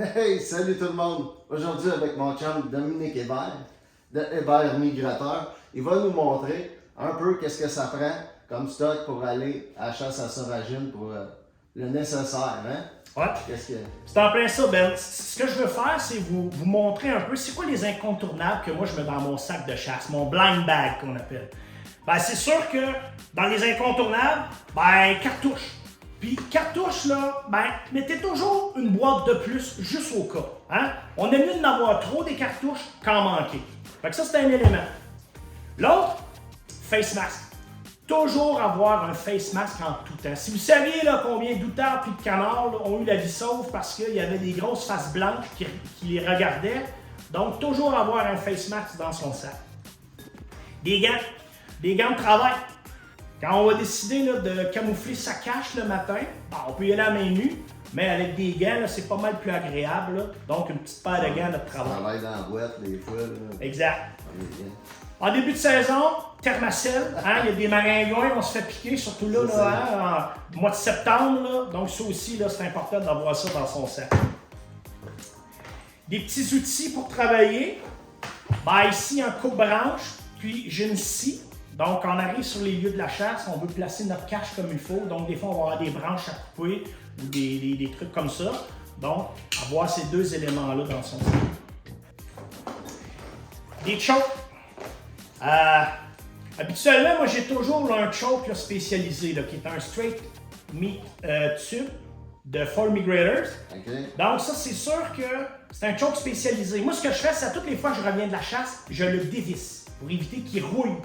Hey, salut tout le monde! Aujourd'hui, avec mon chum Dominique Hébert, de Hébert Migrateur, il va nous montrer un peu qu'est-ce que ça prend comme stock pour aller à la chasse à sauvagine pour le nécessaire, hein? Ouais. Qu'est-ce que... C'est en plein ça, Ben. Ce que je veux faire, c'est vous montrer un peu c'est quoi les incontournables que moi je mets dans mon sac de chasse, mon blind bag qu'on appelle. Ben, c'est sûr que dans les incontournables, ben, cartouches. Puis cartouches, là, ben, mettez toujours une boîte de plus juste au cas. Hein? On aime mieux d'en avoir trop des cartouches qu'en manquer. Fait que ça, c'est un élément. L'autre, face mask. Toujours avoir un face mask en tout temps. Si vous saviez là, combien d'outards et de canards là, ont eu la vie sauve parce qu'il y avait des grosses faces blanches qui les regardaient, donc toujours avoir un face mask dans son sac. Des gants de travail. Quand on va décider là, de camoufler sa cache le matin, ben, on peut y aller à main nue, mais avec des gants, là, c'est pas mal plus agréable. Là. Donc, une petite paire de gants de travail. Ça travaille dans la boîte, des fois. Là. Exact. On est bien. En début de saison, Thermacell, hein, il y a des maringouins, on se fait piquer, surtout là, en mois de septembre. Là, donc, ça aussi, là, c'est important d'avoir ça dans son sac. Des petits outils pour travailler. Ben, ici, un coupe-branche, puis j'ai une scie. Donc, quand on arrive sur les lieux de la chasse, on veut placer notre cache comme il faut. Donc, des fois, on va avoir des branches à couper ou des trucs comme ça. Donc, avoir ces deux éléments-là dans son sac. Des chokes. Habituellement, moi, j'ai toujours là, un choke là, spécialisé, là, qui est un straight meat tube de Fall Migrators. Okay. Donc, ça, c'est sûr que c'est un choke spécialisé. Moi, ce que je fais, c'est à toutes les fois que je reviens de la chasse, je le dévisse pour éviter qu'il rouille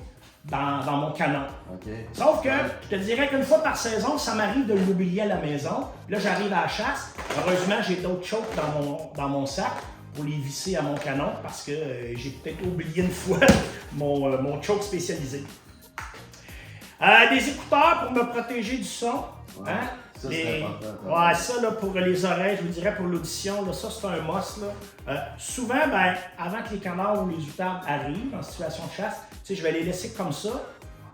dans mon canon. Okay. Sauf que, je te dirais qu'une fois par saison, ça m'arrive de l'oublier à la maison. Là, j'arrive à la chasse. Heureusement, j'ai d'autres chokes dans mon sac pour les visser à mon canon parce que j'ai peut-être oublié une fois mon choke spécialisé. Des écouteurs pour me protéger du son. Ouais, hein? ça, c'est important. Ouais, ça, là, pour les oreilles, je vous dirais pour l'audition, là, ça, c'est un must. Là. Souvent, ben, avant que les canards ou les outardes arrivent en situation de chasse, je vais les laisser comme ça.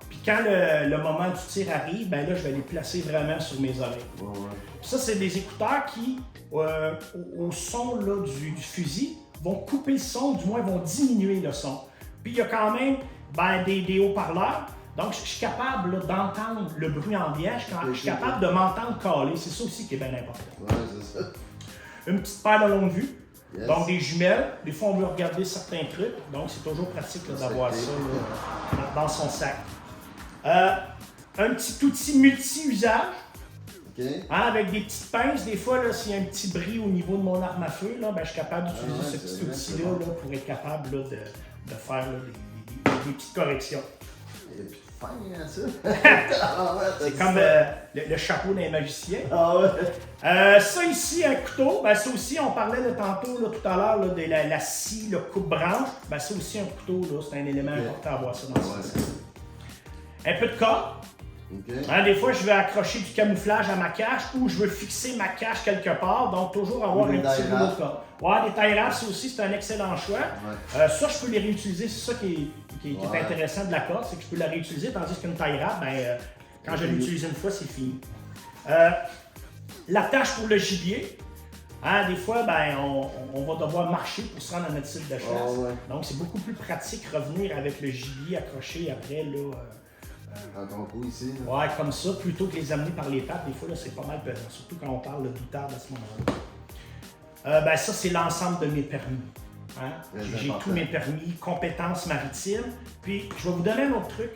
Puis quand le moment du tir arrive, ben là, je vais les placer vraiment sur mes oreilles. Ouais. Ça, c'est des écouteurs qui, au son là, du fusil, vont couper le son, du moins vont diminuer le son. Puis il y a quand même ben, des haut-parleurs. Donc, je suis capable là, d'entendre le bruit ambiant, je suis capable de m'entendre caler. C'est ça aussi qui est bien important. Ouais, c'est ça. Une petite paire de longue vue. Yes. Donc, des jumelles. Des fois, on veut regarder certains trucs. Donc, c'est toujours pratique là, d'avoir ça là, dans son sac. Un petit outil multi-usage. Okay. Hein, avec des petites pinces, des fois, là, s'il y a un petit bris au niveau de mon arme à feu, là, ben, je suis capable d'utiliser ce petit outil-là là, pour être capable là, de faire là, des petites corrections. Il y a plus de fin à ça. Ah ouais, C'est comme le chapeau d'un magicien. Ah ouais. Ça ici, un couteau, ben, ça aussi, on parlait de tantôt là, tout à l'heure là, de la scie, le coupe-branche. Ben, ça aussi, un couteau, là, c'est un élément important à avoir ça dans le sac. Un peu de corde. Okay. Hein, des fois, je veux accrocher du camouflage à ma cache ou je veux fixer ma cache quelque part, donc toujours avoir un petit rouleau de corde. Ouais, des tailles rares, ça aussi, c'est un excellent choix. Ouais. Ça, je peux les réutiliser, c'est ça qui est intéressant de la corde, c'est que je peux la réutiliser, tandis qu'une taille rare, ben, quand je l'utilise une fois, c'est fini. L'attache pour le gibier. Hein, des fois, ben, on va devoir marcher pour se rendre à notre site de chasse. Oh, ouais. Donc, c'est beaucoup plus pratique revenir avec le gibier accroché après, là. Dans ton cou ici. Là. Ouais, comme ça, plutôt que les amener par les pattes, des fois, là, c'est pas mal pesant, surtout quand on parle d'outarde à ce moment-là. Ben, ça, c'est l'ensemble de mes permis. Hein? J'ai tous mes permis, compétences maritimes. Puis, je vais vous donner un autre truc.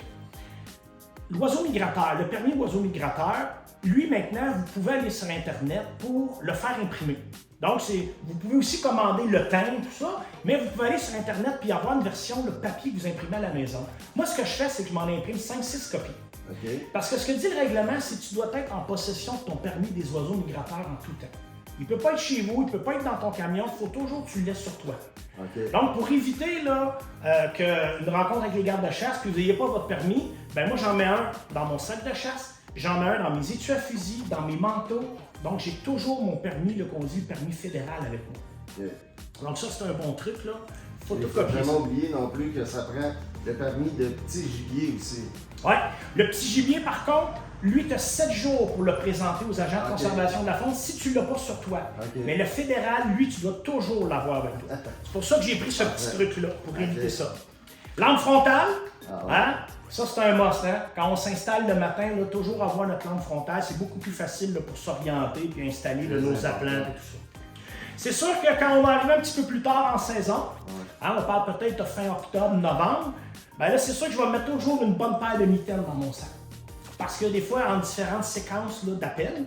L'oiseau migrateur, le permis oiseau migrateur, lui, maintenant, vous pouvez aller sur Internet pour le faire imprimer. Donc, vous pouvez aussi commander le timbre, tout ça, mais vous pouvez aller sur Internet et avoir une version de papier que vous imprimez à la maison. Moi, ce que je fais, c'est que je m'en imprime 5-6 copies. Okay. Parce que ce que dit le règlement, c'est que tu dois être en possession de ton permis des oiseaux migrateurs en tout temps. Il ne peut pas être chez vous, il ne peut pas être dans ton camion, il faut toujours que tu le laisses sur toi. Okay. Donc, pour éviter là, une rencontre avec les gardes de chasse, que vous n'ayez pas votre permis, ben moi, j'en mets un dans mon sac de chasse, j'en mets un dans mes étuis à fusil, dans mes manteaux. Donc, j'ai toujours mon permis, qu'on dit le permis fédéral avec moi. Okay. Donc, ça, c'est un bon truc. Là. Il ne faut jamais oublier non plus que ça prend le permis de petit gibier aussi. Ouais. Le petit gibier, par contre, lui, tu as 7 jours pour le présenter aux agents de conservation de la faune si tu ne l'as pas sur toi. Mais le fédéral, lui, tu dois toujours l'avoir avec toi. C'est pour ça que j'ai pris ce petit truc-là, pour éviter ça. Lampe frontale, hein? Ça, c'est un must. Hein? Quand on s'installe le matin, là, toujours avoir notre lampe frontale, c'est beaucoup plus facile là, pour s'orienter et installer là, nos applants et tout ça. C'est sûr que quand on va arriver un petit peu plus tard en saison, hein, on parle peut-être de fin octobre, novembre, ben là, c'est sûr que je vais mettre toujours une bonne paire de mitaines dans mon sac. Parce que des fois, en différentes séquences d'appels,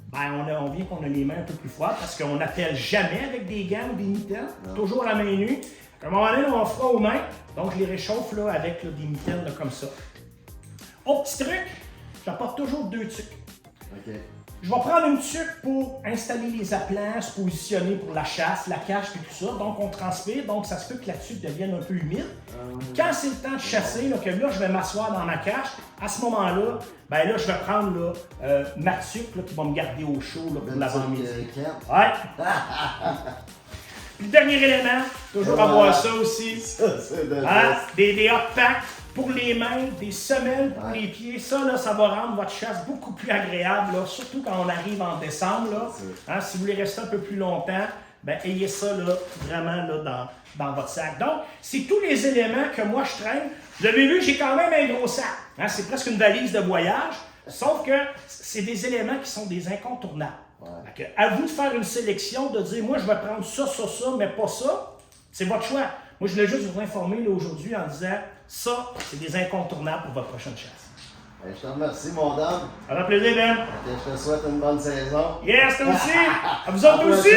ben, on vient qu'on a les mains un peu plus froides parce qu'on n'appelle jamais avec des gants ou des mitaines, toujours à la main nue. À un moment donné, on fera aux mains, donc je les réchauffe là, avec là, des mitaines là, comme ça. Autre petit truc, j'apporte toujours 2 tuques. Je vais prendre une tuque pour installer les applants, se positionner pour la chasse, la cache et tout ça. Donc on transpire, donc ça se peut que la tuque devienne un peu humide. Quand c'est le temps de chasser, là, que là je vais m'asseoir dans ma cache, à ce moment-là, ben là je vais prendre là, ma tuque là, qui va me garder au chaud là, pour l'avant-midi. Ouais. Puis le dernier élément, toujours avoir ça aussi. Hein? Des hot packs pour les mains, des semelles pour les pieds. Ça, là, ça va rendre votre chasse beaucoup plus agréable, là, surtout quand on arrive en décembre. Là. Hein? Si vous voulez rester un peu plus longtemps, ben, ayez ça là, vraiment là, dans votre sac. Donc, c'est tous les éléments que moi je traîne. Vous avez vu, j'ai quand même un gros sac. Hein? C'est presque une valise de voyage, sauf que c'est des éléments qui sont des incontournables. À vous de faire une sélection, de dire, moi je vais prendre ça, mais pas ça. C'est votre choix. Moi, je voulais juste vous informer là, aujourd'hui en disant, ça, c'est des incontournables pour votre prochaine chasse. Je te remercie, mon dame. Ça fait plaisir, Ben. Je te souhaite une bonne saison. Yes, toi aussi. À vous autres aussi.